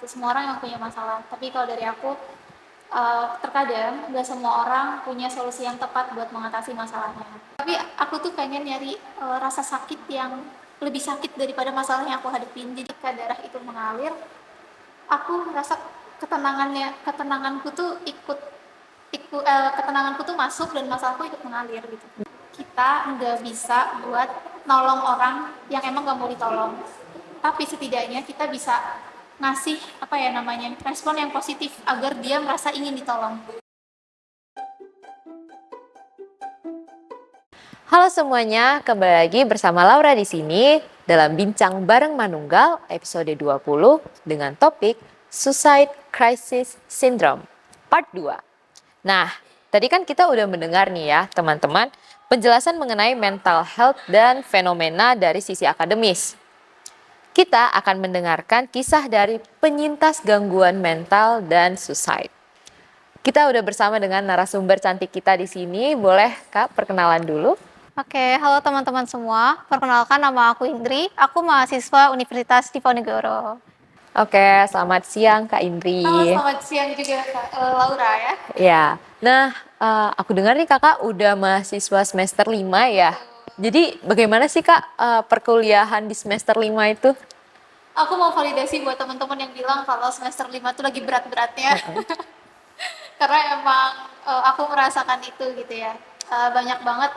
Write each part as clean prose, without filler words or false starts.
semua orang yang punya masalah. Tapi kalau dari aku, terkadang nggak semua orang punya solusi yang tepat buat mengatasi masalahnya. Tapi aku tuh pengen nyari rasa sakit yang lebih sakit daripada masalah yang aku hadapin. Jadi ketika darah itu mengalir, aku merasa ketenanganku tuh ketenanganku tuh masuk dan masalahku ikut mengalir gitu. Kita nggak bisa buat nolong orang yang emang nggak mau ditolong, tapi setidaknya kita bisa ngasih apa ya namanya respon yang positif agar dia merasa ingin ditolong. Halo semuanya, kembali lagi bersama Laura di sini dalam Bincang Bareng Manunggal episode 20 dengan topik Suicide Crisis Syndrome Part 2. Nah, tadi kan kita udah mendengar nih ya teman-teman penjelasan mengenai mental health dan fenomena dari sisi akademis. Kita akan mendengarkan kisah dari penyintas gangguan mental dan suicide. Kita udah bersama dengan narasumber cantik kita di sini. Boleh Kak perkenalan dulu? Oke, halo teman-teman semua. Perkenalkan, nama aku Indri. Aku mahasiswa Universitas Diponegoro. Oke, selamat siang Kak Halo, Indri. selamat siang juga Laura ya. Ya, nah aku dengar nih kakak udah mahasiswa semester 5 ya. Jadi bagaimana sih Kak perkuliahan di semester 5 itu? Aku mau validasi buat teman-teman yang bilang kalau semester 5 tuh lagi berat-beratnya. Karena emang aku merasakan itu gitu ya. Banyak banget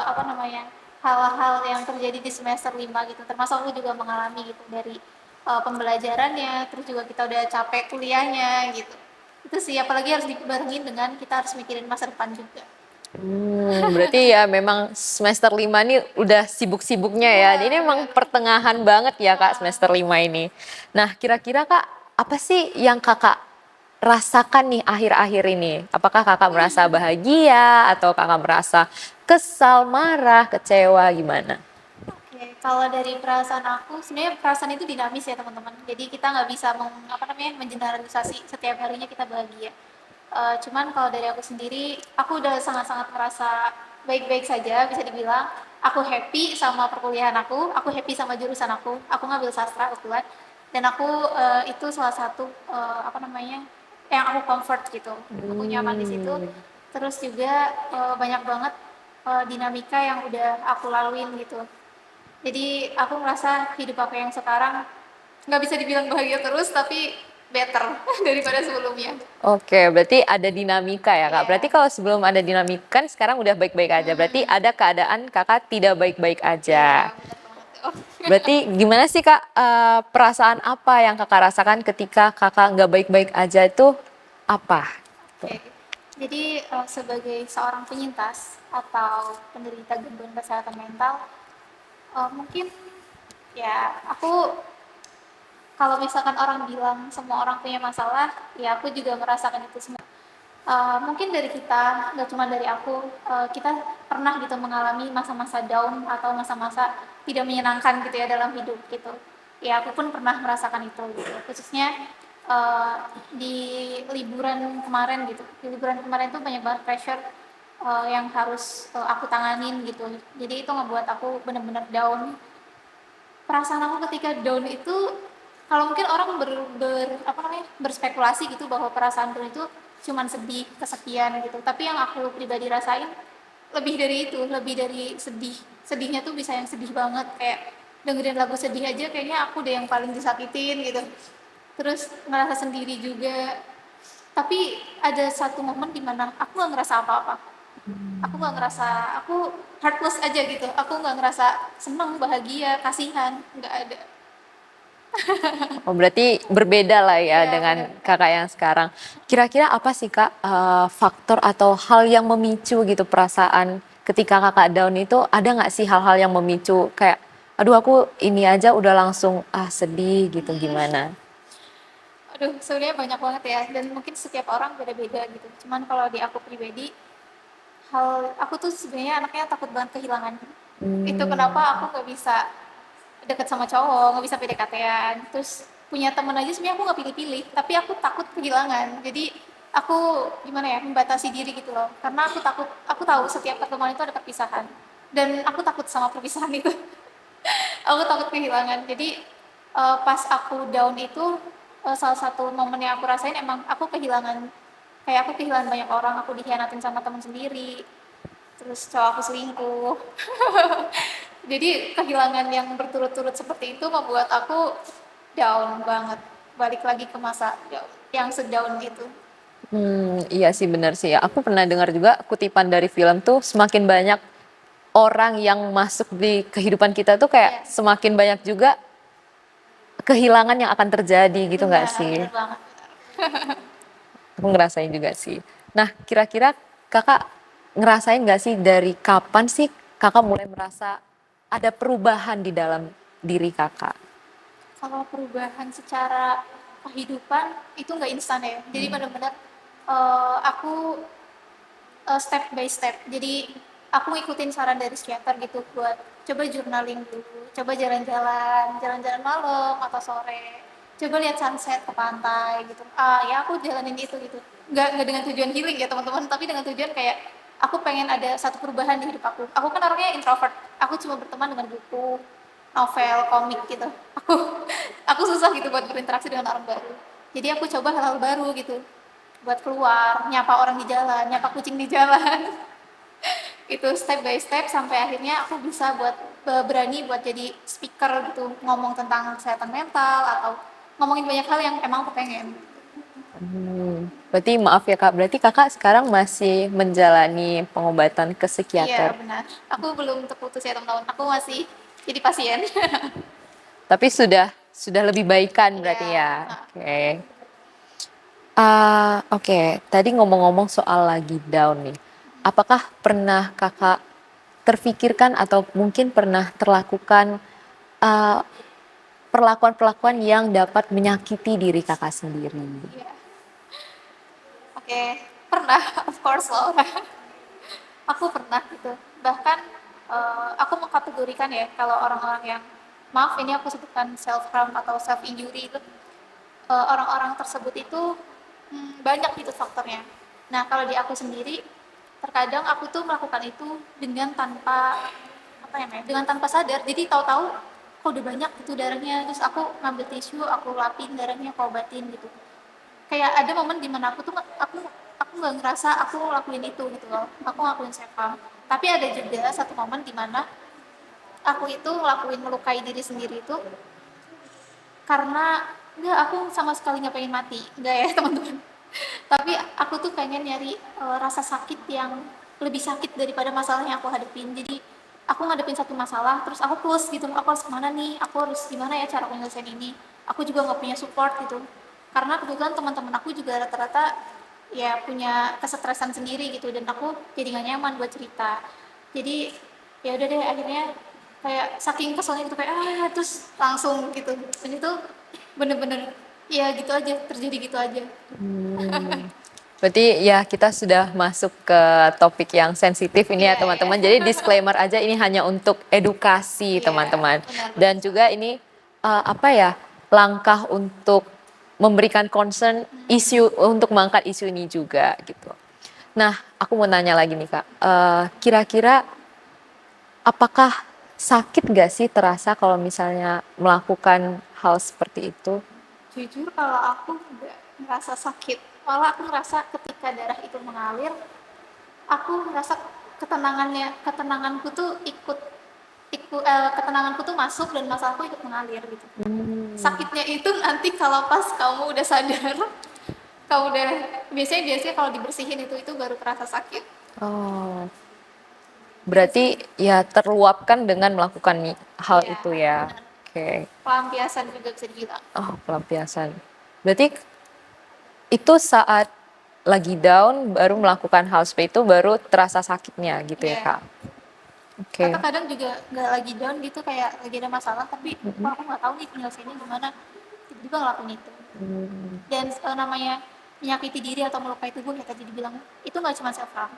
apa namanya hal-hal yang terjadi di semester 5 gitu, termasuk aku juga mengalami gitu dari pembelajarannya, terus juga kita udah capek kuliahnya gitu. Itu sih, apalagi harus dibarengin dengan kita harus mikirin masa depan juga. Berarti ya memang semester 5 ini udah sibuk-sibuknya ya. Iya, Ini memang benar. pertengahan banget ya Kak semester 5 ini. Nah kira-kira Kak apa sih yang Kakak rasakan nih akhir-akhir ini? Apakah Kakak merasa bahagia atau Kakak merasa kesal, marah, kecewa gimana? Oke, kalau dari perasaan aku, sebenarnya perasaan itu dinamis ya teman-teman. Jadi kita nggak bisa apa namanya mengeneralisasi setiap harinya kita bahagia. Cuman kalau dari aku sendiri, aku udah sangat-sangat merasa baik-baik saja, bisa dibilang. Aku happy sama perkuliahan aku happy sama jurusan aku ngambil sastra kebetulan, dan aku itu salah satu apa namanya yang aku comfort gitu. Aku nyaman di situ. Terus juga banyak banget dinamika yang udah aku laluin gitu. Jadi aku merasa hidup aku yang sekarang nggak bisa dibilang bahagia terus, tapi better daripada sebelumnya. Oke, berarti ada dinamika ya Kak. Berarti Iya, kalau sebelum ada dinamika kan sekarang udah baik-baik aja. Berarti ada keadaan Kakak tidak baik-baik iya aja. benar banget. Oh. Berarti gimana sih Kak, perasaan apa yang Kakak rasakan ketika Kakak nggak baik-baik aja itu apa? Oke, jadi sebagai seorang penyintas atau penderita gangguan kesehatan mental, mungkin ya aku kalau misalkan orang bilang semua orang punya masalah, ya aku juga merasakan itu semua. Mungkin dari kita, nggak cuma dari aku, kita pernah gitu mengalami masa-masa down atau masa-masa tidak menyenangkan gitu ya dalam hidup gitu. Ya aku pun pernah merasakan itu gitu. Khususnya di liburan kemarin gitu. Di liburan kemarin tuh banyak banget pressure yang harus aku tanganin gitu. Jadi itu ngebuat aku benar-benar down. Perasaan aku ketika down itu, kalau mungkin orang apa namanya berspekulasi gitu bahwa perasaan down itu cuman sedih, kesepian gitu, tapi yang aku pribadi rasain lebih dari itu, lebih dari sedih. Sedihnya tuh bisa yang sedih banget, kayak dengerin lagu sedih aja kayaknya aku deh yang paling disakitin gitu, terus ngerasa sendiri juga. Tapi ada satu momen dimana aku nggak ngerasa apa-apa, aku nggak ngerasa, aku heartless aja gitu, aku nggak ngerasa seneng, bahagia, kasihan, nggak ada. Oh, berarti berbeda lah ya Iya dengan benar. Kakak yang sekarang. Kira-kira apa sih Kak, faktor atau hal yang memicu gitu perasaan ketika Kakak down itu ada nggak sih hal-hal yang memicu kayak, aduh aku ini aja udah langsung sedih gitu gimana? Aduh, sebenarnya banyak banget ya, dan mungkin setiap orang beda-beda gitu. Cuman kalau di aku pribadi, aku tuh sebenarnya anaknya takut banget kehilangan. Itu kenapa aku nggak bisa deket sama cowok, nggak bisa PDKT-an. Terus punya temen aja sebenarnya aku nggak pilih-pilih, tapi aku takut kehilangan. Jadi aku gimana ya, membatasi diri gitu loh. Karena aku tahu setiap pertemuan itu ada perpisahan. Dan aku takut sama perpisahan itu. Aku takut kehilangan. Jadi pas aku down itu, salah satu momen yang aku rasain emang aku kehilangan banyak orang, aku dikhianatin sama teman sendiri, terus cowok aku selingkuh. Jadi kehilangan yang berturut-turut seperti itu membuat aku down banget, balik lagi ke masa yang sedown itu. Iya sih benar sih. Aku pernah dengar juga kutipan dari film tuh semakin banyak orang yang masuk di kehidupan kita tuh kayak Iya, semakin banyak juga kehilangan yang akan terjadi gitu nggak benar, sih? benar banget. Aku ngerasain juga sih. Nah, kira-kira kakak ngerasain nggak sih dari kapan sih kakak mulai merasa ada perubahan di dalam diri kakak? Kalau perubahan secara kehidupan itu nggak instan ya. Jadi benar-benar aku step by step. Jadi aku ngikutin saran dari psikiater gitu buat coba journaling dulu, coba jalan-jalan malam atau sore, coba lihat sunset ke pantai gitu. Ya aku jalanin itu gitu. Nggak dengan tujuan healing ya teman-teman, tapi dengan tujuan kayak aku pengen ada satu perubahan di hidup aku. Aku kan orangnya introvert. Aku cuma berteman dengan buku, novel, komik gitu. Aku susah gitu buat berinteraksi dengan orang baru. Jadi aku coba hal-hal baru gitu buat keluar, nyapa orang di jalan, nyapa kucing di jalan. Itu step by step sampai akhirnya aku bisa buat berani buat jadi speaker gitu, ngomong tentang kesehatan mental atau ngomongin banyak hal yang emang aku pengen. Berarti maaf ya kak, berarti kakak sekarang masih menjalani pengobatan ke Iya psikiater. benar. Aku belum terputus ya teman-teman. Aku masih jadi pasien. Tapi sudah lebih baikan Iya. berarti ya. Nah, Oke. Oke. Tadi ngomong-ngomong soal lagi down nih. Apakah pernah kakak terfikirkan atau mungkin pernah terlakukan ah, perlakuan-perlakuan yang dapat menyakiti diri kakak sendiri? iya. Oke. Pernah, of course loh. Aku pernah gitu. Bahkan aku mengkategorikan ya kalau orang-orang yang maaf ini aku sebutkan self harm atau self injury itu orang-orang tersebut itu banyak gitu faktornya. Nah kalau di aku sendiri terkadang aku tuh melakukan itu dengan tanpa apa ya namanya, dengan tanpa sadar. Jadi tahu-tahu kok udah banyak gitu darahnya, terus aku ngambil tisu, aku lapin darahnya, aku obatin gitu. Kayak ada momen dimana aku nggak ngerasa aku ngelakuin itu gitu loh, aku ngelakuin self harm. Tapi ada juga satu momen dimana aku itu ngelakuin melukai diri sendiri itu karena enggak, aku sama sekali nggak pengen mati, enggak ya teman-teman. Tapi aku tuh pengen nyari rasa sakit yang lebih sakit daripada masalah yang aku hadepin. Jadi aku ngadepin satu masalah terus aku plus gitu, aku harus kemana nih, aku harus gimana ya cara menyelesaikan ini. Aku juga nggak punya support gitu, karena kebetulan teman-teman aku juga rata-rata ya punya kesetresan sendiri gitu, dan aku jadi nggak nyaman buat cerita. Jadi ya udah deh akhirnya kayak saking keselnya gitu kayak terus langsung gitu, dan itu bener-bener ya gitu aja, terjadi gitu aja. Hmm. Berarti ya kita sudah masuk ke topik yang sensitif ini ya Iya, iya. teman-teman. Jadi disclaimer aja ini hanya untuk edukasi Iya, teman-teman. benar-benar. Dan juga ini apa ya langkah untuk memberikan concern isu untuk mengangkat isu ini juga gitu. Nah, aku mau nanya lagi nih Kak. Kira-kira apakah sakit gak sih terasa kalau misalnya melakukan hal seperti itu? Jujur kalau aku nggak ngerasa sakit, malah aku ngerasa ketika darah itu mengalir, aku ngerasa ketenanganku tuh ketenanganku tuh masuk dan masalahku ikut mengalir gitu. Sakitnya itu nanti kalau pas kamu udah sadar, kamu udah biasanya kalau dibersihin itu baru terasa sakit. Oh, Itu sih. berarti ya terluapkan dengan melakukan hal Iya, itu ya. benar. Oke. Pelampiasan juga bisa dibilang. Oh, pelampiasan. Berarti itu saat lagi down baru melakukan hal seperti itu baru terasa sakitnya gitu ya, Iya. Kak. Atau Oke. kadang juga nggak lagi down gitu, kayak lagi ada masalah tapi kok aku nggak tahu nih penyelesaiannya gimana, tiba-tiba ngelakuin itu. Dan namanya menyakiti diri atau melukai tubuh ya tadi dibilang itu nggak cuma self harm,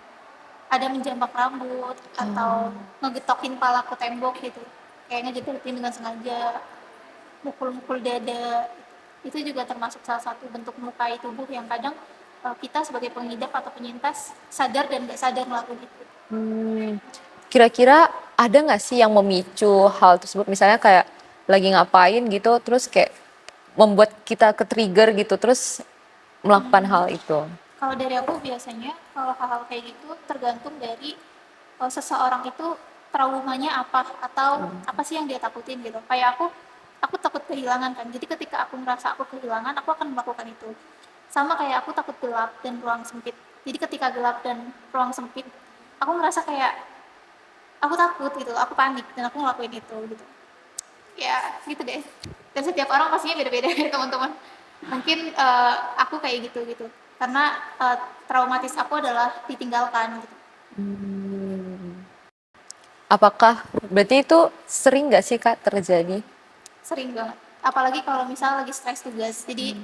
ada menjambak rambut atau ngegetokin pala ke tembok gitu, kayak ngejepretin dengan sengaja, mukul-mukul dada, itu juga termasuk salah satu bentuk melukai tubuh yang kadang kita sebagai pengidap atau penyintas sadar dan nggak sadar ngelakuin itu. Hmm, kira-kira ada nggak sih yang memicu hal tersebut? Misalnya kayak lagi ngapain gitu, terus kayak membuat kita ke-trigger gitu terus melakukan hal itu? Kalau dari aku biasanya kalau hal-hal kayak gitu tergantung dari seseorang itu traumanya apa atau apa sih yang dia takutin gitu. Kayak aku takut kehilangan kan. Jadi ketika aku merasa aku kehilangan, aku akan melakukan itu. Sama kayak aku takut gelap dan ruang sempit. Jadi ketika gelap dan ruang sempit, aku merasa kayak aku takut gitu, aku panik dan aku ngelakuin itu gitu. Ya gitu deh. Dan setiap orang pastinya beda-beda ya teman-teman. Mungkin aku kayak gitu gitu. Karena traumatis aku adalah ditinggalkan gitu. Apakah berarti itu sering nggak sih Kak terjadi? Sering banget. Apalagi kalau misalnya lagi stres tugas. Jadi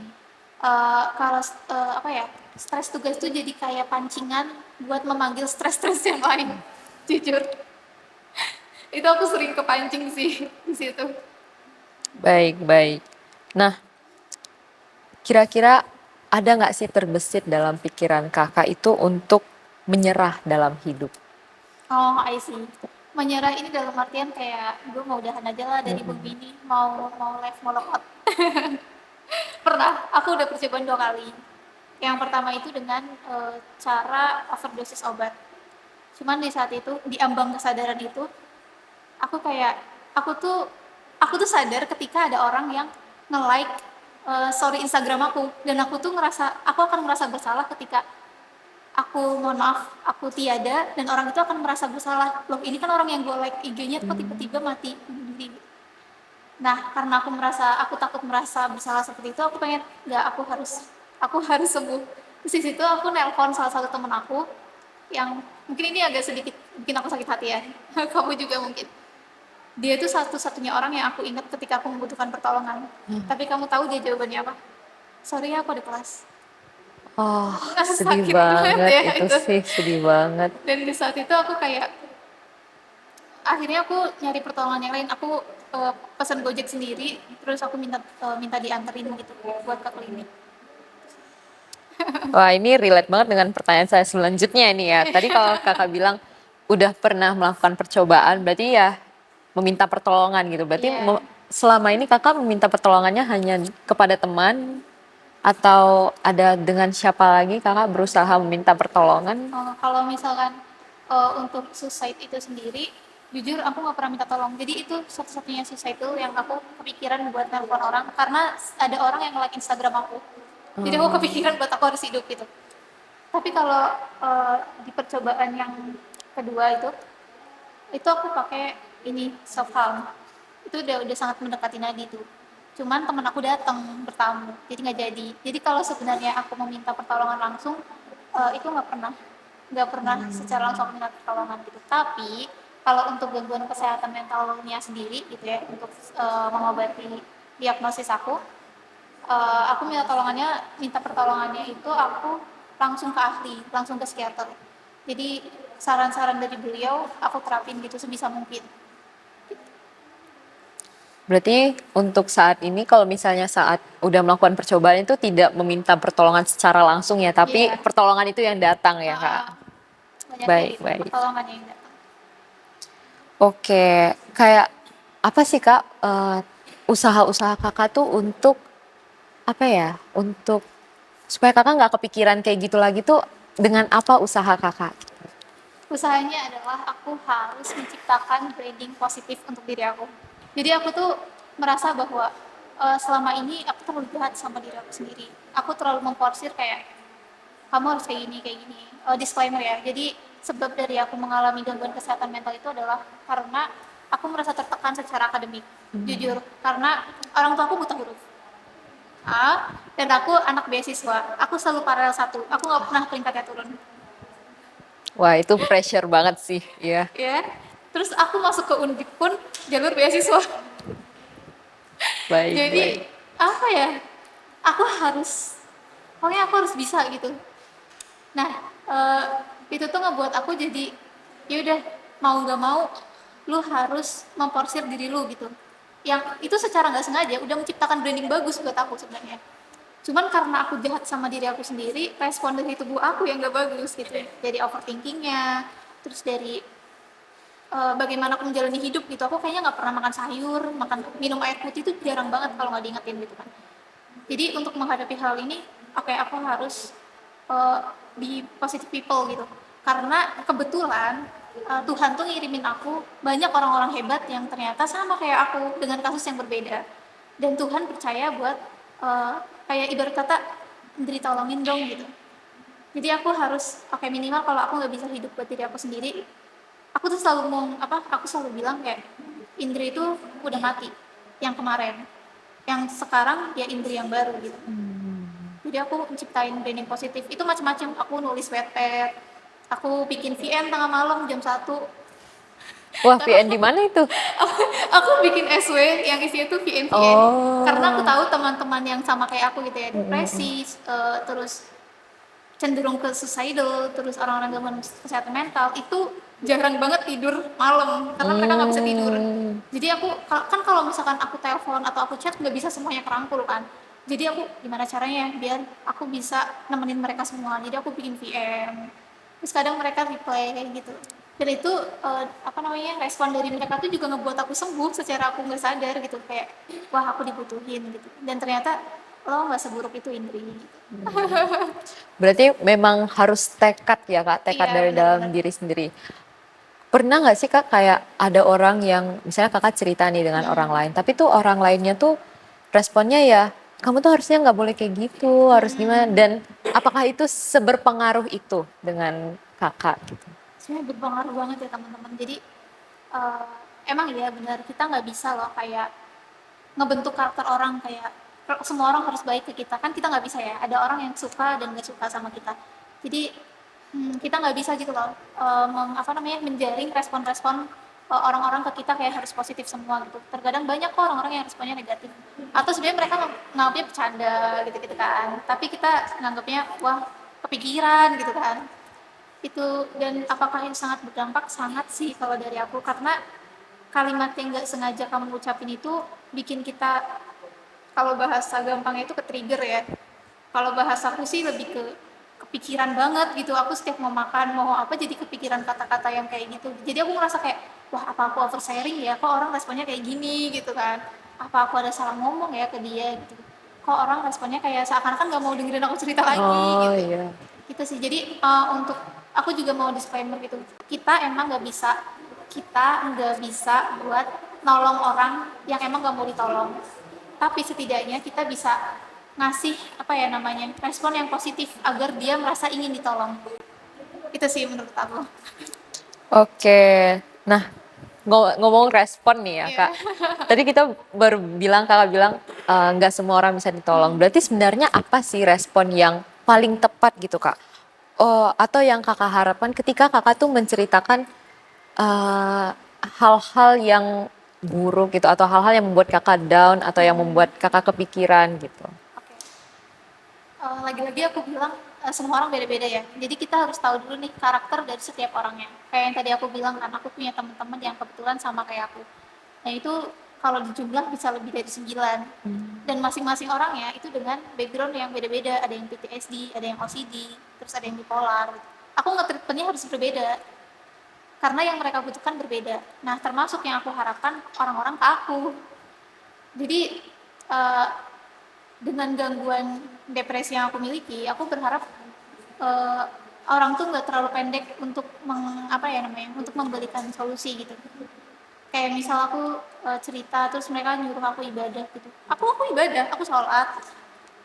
kalau apa ya, stres tugas itu jadi kayak pancingan buat memanggil stres-stres yang lain. Jujur. Itu aku sering kepancing sih di situ. Baik, baik. Nah, kira-kira ada nggak sih terbesit dalam pikiran kakak itu untuk menyerah dalam hidup? Oh, I see. Menyerah ini dalam artian kayak gue mau udahan aja lah dari hobi ini, mau live mau logout. Pernah, aku udah percobaan 2 kali. Yang pertama itu dengan cara overdosis obat. Cuman di saat itu, di ambang kesadaran itu, aku kayak aku tuh aku tuh sadar ketika ada orang yang nge-like story Instagram aku dan aku akan merasa bersalah ketika aku mohon maaf aku tiada dan orang itu akan merasa bersalah loh ini kan orang yang gue like IG-nya kok tiba-tiba mati bunuh diri. Nah karena aku takut merasa bersalah seperti itu aku pengen nggak aku harus sembuh. Terus di situ aku nelpon salah satu temen aku yang mungkin ini agak sedikit bikin aku sakit hati ya kamu juga mungkin. Dia itu satu-satunya orang yang aku ingat ketika aku membutuhkan pertolongan. Tapi kamu tahu dia jawabannya apa? Sorry ya aku ada kelas. Oh, sedih Sakit banget banget ya itu itu. sih, sedih banget. Dan di saat itu aku kayak akhirnya aku nyari pertolongan yang lain. Aku pesan Gojek sendiri, terus aku minta dianterin gitu buat ke klinik. Wah, ini relate banget dengan pertanyaan saya selanjutnya ini ya. Tadi kalau kakak bilang udah pernah melakukan percobaan, berarti ya meminta pertolongan gitu. Berarti Iya. selama ini kakak meminta pertolongannya hanya kepada teman atau ada dengan siapa lagi kakak berusaha meminta pertolongan? Kalau misalkan untuk suicide itu sendiri, jujur aku nggak pernah minta tolong. Jadi itu satu-satunya suicide itu yang aku kepikiran buat nelpon orang karena ada orang yang like Instagram aku. Jadi aku kepikiran buat aku harus hidup gitu. Tapi kalau di percobaan yang kedua itu aku pakai ini self harm. Itu udah sangat mendekati nadi tuh. Cuman temen aku datang bertamu, jadi nggak jadi. Jadi kalau sebenarnya aku meminta pertolongan langsung, itu nggak pernah secara langsung minta pertolongan gitu. Tapi kalau untuk gangguan kesehatan mentalnya sendiri gitu ya, untuk mengobati diagnosis aku minta pertolongannya itu aku langsung ke ahli, langsung ke psikiater. Jadi saran-saran dari beliau aku terapin gitu sebisa mungkin. Berarti untuk saat ini kalau misalnya saat udah melakukan percobaan itu tidak meminta pertolongan secara langsung ya, tapi Iya, pertolongan itu yang datang ya Kak. banyak kayak Baik, gitu baik. pertolongannya yang datang. Oke, kayak apa sih Kak usaha-usaha Kakak tuh untuk apa ya? Untuk supaya Kakak nggak kepikiran kayak gitu lagi tuh dengan apa usaha Kakak? Usahanya adalah aku harus menciptakan branding positif untuk diri aku. Jadi aku tuh merasa bahwa selama ini aku terlalu jahat sama diri aku sendiri. Aku terlalu memforsir kayak kamu harus kayak gini. Disclaimer ya. Jadi sebab dari aku mengalami gangguan kesehatan mental itu adalah karena aku merasa tertekan secara akademik. Jujur, karena orang tua aku buta huruf. Dan aku anak beasiswa. Aku selalu paralel satu. Aku nggak pernah peringkatnya turun. Wah, itu pressure banget sih, ya. Ya. Terus aku masuk ke Undip pun jalur beasiswa. Baik, baik. Jadi apa ya? Aku harus, pokoknya aku harus bisa gitu. Nah, itu tuh ngebuat aku jadi, ya udah mau gak mau, lu harus memporsir diri lu gitu. Yang itu secara nggak sengaja udah menciptakan branding bagus buat aku sebenarnya. Cuman karena aku jahat sama diri aku sendiri, respon dari tubuh aku yang gak bagus gitu. Dari overthinkingnya, terus dari bagaimana aku menjalani hidup gitu. Aku kayaknya nggak pernah makan sayur, minum air putih itu jarang banget kalau nggak diingetin gitu kan. Jadi untuk menghadapi hal ini, oke aku harus uh, be positive people gitu. Karena kebetulan Tuhan tuh ngirimin aku banyak orang-orang hebat yang ternyata sama kayak aku dengan kasus yang berbeda. Dan Tuhan percaya buat kayak ibarat kata diri tolongin dong gitu. Jadi aku harus minimal kalau aku nggak bisa hidup buat diri aku sendiri, aku tuh selalu mau aku selalu bilang kayak Indri itu udah mati yang kemarin, yang sekarang ya Indri yang baru gitu. Jadi aku menciptain branding positif itu macam-macam. Aku nulis wetpad, aku bikin VN tengah malam jam 1. Wah, Karena VN di mana itu? aku bikin SW yang isinya tuh VN karena aku Oh. tahu teman-teman yang sama kayak aku gitu ya, Mm-mm. depresi, terus cenderung ke suicidal, terus orang-orang gangguan kesehatan mental itu jarang banget tidur malam karena mereka nggak bisa tidur. Hmm. Jadi aku kan kalau misalkan aku telepon atau aku chat nggak bisa semuanya kerangkul kan. Jadi aku gimana caranya biar aku bisa nemenin mereka semua. Jadi aku bikin VM. Terus kadang mereka reply kayak gitu. Dan itu respon dari mereka tuh juga ngebuat aku sembuh secara aku nggak sadar gitu, kayak wah aku dibutuhin gitu. Dan ternyata lo nggak seburuk itu Indri gitu. Berarti memang harus tekad ya Kak, tekad Iya dari dalam benar-benar. diri sendiri. Pernah nggak sih Kak kayak ada orang yang misalnya Kakak cerita nih dengan orang lain, tapi tuh orang lainnya tuh responnya ya kamu tuh harusnya nggak boleh kayak gitu, harus gimana? Dan apakah itu seberpengaruh itu dengan Kakak gitu? Sebenarnya berpengaruh banget ya teman-teman. Jadi uh, emang ya benar kita nggak bisa loh kayak ngebentuk karakter orang kayak semua orang harus baik ke kita, kan kita nggak bisa ya, ada orang yang suka dan nggak suka sama kita. Jadi kita nggak bisa gitu loh menjaring respon-respon orang-orang ke kita kayak harus positif semua gitu. Terkadang banyak kok orang-orang yang responnya negatif atau sebenarnya mereka nganggapnya bercanda gitu-gitu kan, tapi kita nganggapnya wah kepikiran gitu kan. Itu, dan apakah itu sangat berdampak? Sangat sih kalau dari aku, karena kalimat yang nggak sengaja kamu ucapin itu bikin kita, kalau bahasa gampangnya itu ke trigger ya. Kalau bahasaku sih lebih ke kepikiran banget gitu. Aku setiap mau makan mau apa jadi kepikiran kata-kata yang kayak gitu. Jadi aku ngerasa kayak wah apa aku oversharing ya, kok orang responnya kayak gini gitu kan, apa aku ada salah ngomong ya ke dia gitu, kok orang responnya kayak seakan-akan nggak mau dengerin aku cerita lagi Oh gitu. iya. Gitu sih. Jadi untuk aku juga mau disclaimer gitu, kita nggak bisa buat nolong orang yang emang nggak mau ditolong, tapi setidaknya kita bisa ngasih respon yang positif agar dia merasa ingin ditolong. Itu sih menurut aku. Oke. Nah, ngomong respon nih ya Iya. Kak. Tadi kita baru bilang, Kakak bilang nggak semua orang bisa ditolong. Berarti sebenarnya apa sih respon yang paling tepat gitu Kak? Oh, atau yang Kakak harapkan ketika Kakak tuh menceritakan eh, hal-hal yang buruk gitu atau hal-hal yang membuat Kakak down atau yang membuat Kakak kepikiran gitu. Oke. Lagi-lagi aku bilang semua orang beda-beda ya. Jadi kita harus tahu dulu nih karakter dari setiap orangnya. Kayak yang tadi aku bilang kan, aku punya teman-teman yang kebetulan sama kayak aku. Nah itu kalau dijumlah bisa lebih dari 9. Dan masing-masing orang ya itu dengan background yang beda-beda. Ada yang PTSD, ada yang OCD, terus ada yang bipolar. Gitu. Aku nge-treatmentnya harus berbeda. Karena yang mereka butuhkan berbeda. Nah termasuk yang aku harapkan orang-orang ke aku. Jadi uh, dengan gangguan depresi yang aku miliki, aku berharap uh, orang tuh nggak terlalu pendek untuk untuk memberikan solusi gitu. Kayak misal aku cerita terus mereka nyuruh aku ibadah gitu. Aku ibadah, aku sholat,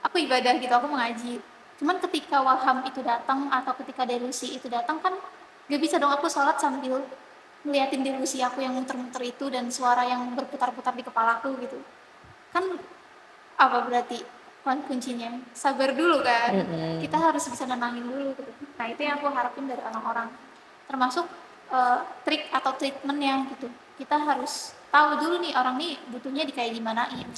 aku ibadah gitu, aku mengaji. Cuman ketika waham itu datang atau ketika delusi itu datang kan gak bisa dong aku sholat sambil ngeliatin delusi aku yang muter-muter itu dan suara yang berputar-putar di kepalaku gitu. Kan apa berarti kuncinya sabar dulu kan, kita Mm-mm. harus bisa nenangin dulu gitu. Nah itu yang aku harapin dari orang-orang, termasuk trik atau treatmentnya gitu. Kita harus tahu dulu nih orang nih butuhnya di kayak gimanain.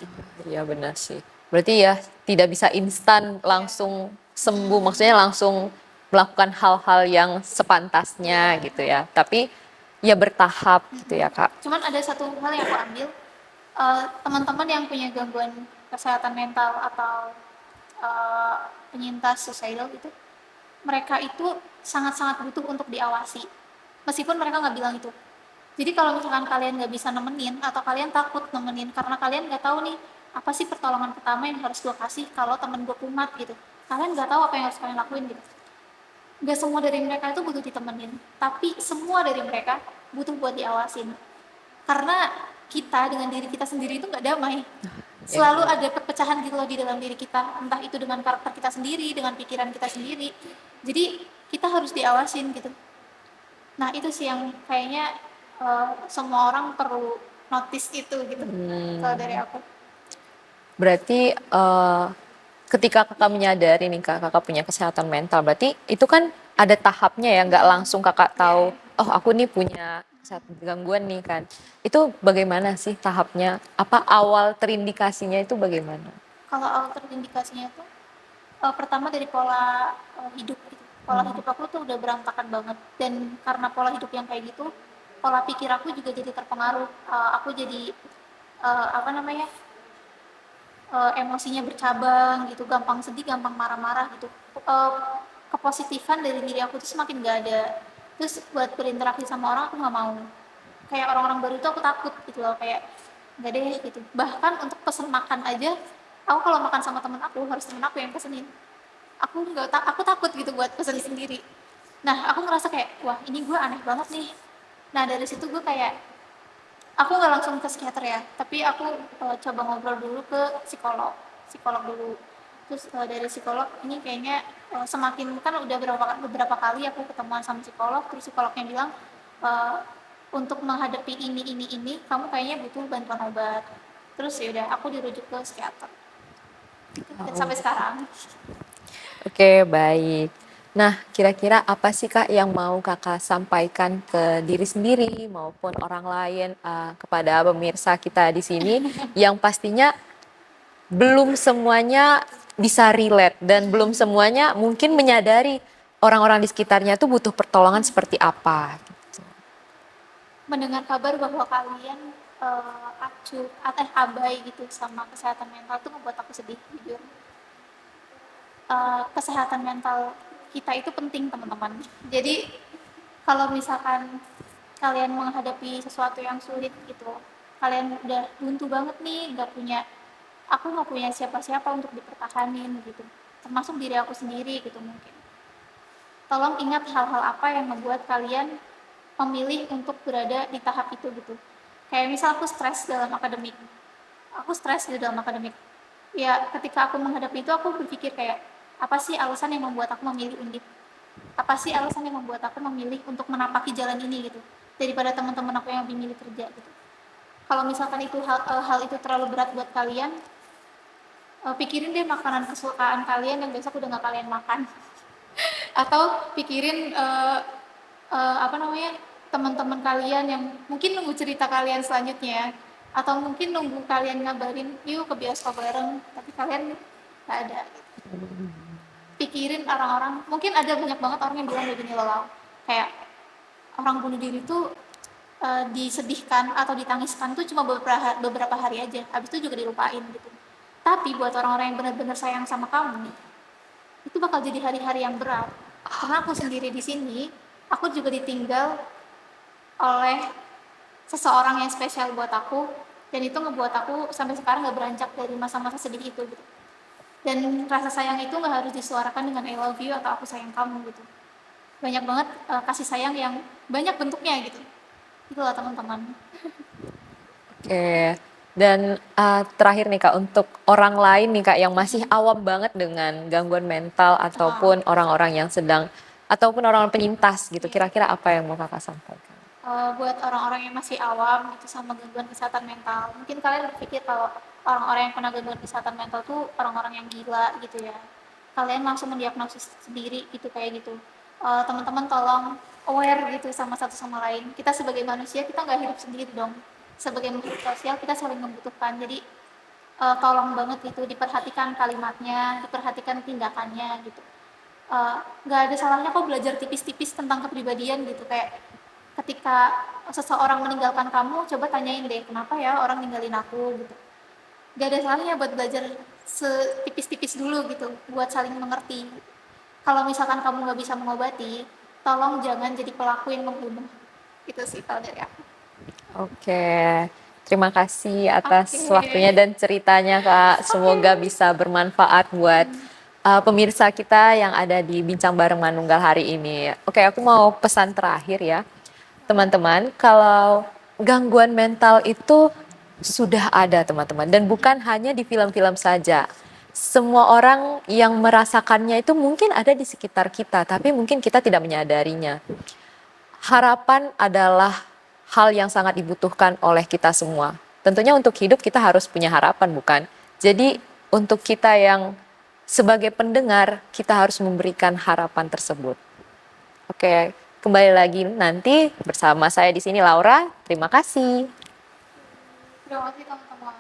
Iya benar sih. Berarti ya tidak bisa instan Iya. langsung sembuh, maksudnya langsung melakukan hal-hal yang sepantasnya Iya. gitu ya. Tapi ya bertahap gitu ya Kak. Cuman ada satu hal yang aku ambil, teman-teman yang punya gangguan kesehatan mental atau penyintas suicidal gitu, mereka itu sangat-sangat butuh untuk diawasi meskipun mereka nggak bilang itu. Jadi kalau misalkan kalian nggak bisa nemenin atau kalian takut nemenin karena kalian nggak tahu nih apa sih pertolongan pertama yang harus gue kasih kalau temen gue kumat gitu. Kalian nggak tahu apa yang harus kalian lakuin gitu. Nggak semua dari mereka itu butuh ditemenin, tapi semua dari mereka butuh buat diawasin. Karena kita dengan diri kita sendiri itu nggak damai. Ya, Selalu ada perpecahan gitu loh di dalam diri kita, entah itu dengan karakter kita sendiri, dengan pikiran kita sendiri. Jadi kita harus diawasin gitu. Nah itu sih yang kayaknya semua orang perlu notice itu gitu. Kalau dari aku. berarti ketika kakak menyadari nih kak, kakak punya kesehatan mental, berarti itu kan ada tahapnya ya, nggak langsung kakak tahu, oh aku nih punya kesehatan gangguan nih kan. Itu bagaimana sih tahapnya? Apa awal terindikasinya itu bagaimana? Kalau awal terindikasinya tuh pertama dari pola hidup gitu. Pola hidup aku tuh udah berantakan banget, dan karena pola hidup yang kayak gitu, pola pikir aku juga jadi terpengaruh. Aku jadi apa namanya, emosinya bercabang gitu, gampang sedih, gampang marah-marah gitu. Eh, Kepositifan dari diri aku tuh semakin gak ada. Terus buat berinteraksi sama orang aku nggak mau. Kayak orang-orang baru itu aku takut gitu loh, kayak nggak deh gitu. Bahkan untuk pesen makan aja, aku kalau makan sama temen aku harus temen aku yang pesenin. Aku nggak aku takut gitu buat pesen sendiri. Nah aku ngerasa kayak wah ini gue aneh banget nih. Nah dari situ gue kayak aku nggak langsung ke psikiater ya, tapi aku coba ngobrol dulu ke psikolog, psikolog dulu. Terus dari psikolog ini kayaknya semakin kan udah beberapa kali aku ketemuan sama psikolog, terus psikolognya bilang eh, untuk menghadapi ini kamu kayaknya butuh bantuan obat. Terus ya udah aku dirujuk ke psikiater. Dan Oh, sampai sekarang. oke, baik. Nah, kira-kira apa sih Kak yang mau Kakak sampaikan ke diri sendiri maupun orang lain, kepada pemirsa kita di sini yang pastinya belum semuanya bisa relate dan belum semuanya mungkin menyadari orang-orang di sekitarnya tuh butuh pertolongan seperti apa. Mendengar kabar bahwa kalian abai gitu sama kesehatan mental tuh membuat aku sedih jujur. Kesehatan mental kita itu penting teman-teman. Jadi kalau misalkan kalian menghadapi sesuatu yang sulit gitu, kalian udah buntu banget nih, aku nggak punya siapa-siapa untuk dipertahanin gitu, termasuk diri aku sendiri gitu mungkin. Tolong ingat hal-hal apa yang membuat kalian memilih untuk berada di tahap itu gitu. Kayak misal aku stres dalam akademik, ya ketika aku menghadapi itu aku berpikir kayak apa sih alasan yang membuat aku memilih undip, apa sih alasan yang membuat aku memilih untuk menapaki jalan ini gitu, daripada teman-teman aku yang lebih milih kerja gitu. Kalau misalkan itu hal itu terlalu berat buat kalian, pikirin deh makanan kesukaan kalian yang besok udah nggak kalian makan. Atau pikirin apa namanya, teman-teman kalian yang mungkin nunggu cerita kalian selanjutnya, atau mungkin nunggu kalian ngabarin yuk ke bioskop bareng tapi kalian nggak ada. Pikirin orang-orang, mungkin ada banyak banget orang yang bilang begini loh, kayak orang bunuh diri tuh disedihkan atau ditangiskan tuh cuma beberapa hari aja, habis itu juga dilupain gitu. Tapi buat orang-orang yang benar-benar sayang sama kamu, itu bakal jadi hari-hari yang berat. Karena aku sendiri di sini, aku juga ditinggal oleh seseorang yang spesial buat aku, dan itu ngebuat aku sampai sekarang nggak beranjak dari masa-masa sedih itu gitu. Dan rasa sayang itu nggak harus disuarakan dengan I love you atau aku sayang kamu gitu. Banyak banget kasih sayang yang banyak bentuknya gitu. Itulah teman-teman. Oke. Dan terakhir nih Kak, untuk orang lain nih Kak yang masih awam banget dengan gangguan mental ataupun orang-orang yang sedang ataupun orang penyintas gitu, kira-kira apa yang mau Kakak sampaikan? Buat orang-orang yang masih awam gitu sama gangguan kesehatan mental, mungkin kalian berpikir kalau orang-orang yang kena gangguan kesehatan mental tuh orang-orang yang gila gitu ya. Kalian langsung mendiagnosis sendiri gitu kayak gitu. Teman-teman tolong aware gitu sama satu sama lain. Kita sebagai manusia kita nggak hidup sendiri dong. Sebagai makhluk sosial kita saling membutuhkan. Jadi tolong banget gitu diperhatikan kalimatnya, diperhatikan tindakannya gitu. Nggak ada salahnya kok belajar tipis-tipis tentang kepribadian gitu, kayak ketika seseorang meninggalkan kamu coba tanyain deh kenapa ya orang ninggalin aku gitu. Nggak ada salahnya buat belajar setipis-tipis dulu gitu buat saling mengerti. Kalau misalkan kamu nggak bisa mengobati, tolong jangan jadi pelaku yang membunuh. Itu sih kalau dari aku. Oke. Terima kasih atas Oke. waktunya dan ceritanya, Kak. Semoga bisa bermanfaat buat pemirsa kita yang ada di Bincang Bareng Manunggal hari ini. Oke, aku mau pesan terakhir ya. Teman-teman, kalau gangguan mental itu sudah ada, teman-teman, dan bukan hanya di film-film saja. Semua orang yang merasakannya itu mungkin ada di sekitar kita, tapi mungkin kita tidak menyadarinya. Harapan adalah hal yang sangat dibutuhkan oleh kita semua. Tentunya untuk hidup kita harus punya harapan, bukan? Jadi untuk kita yang sebagai pendengar, kita harus memberikan harapan tersebut. Oke, kembali lagi nanti bersama saya di sini Laura. Terima kasih. Terima kasih teman-teman.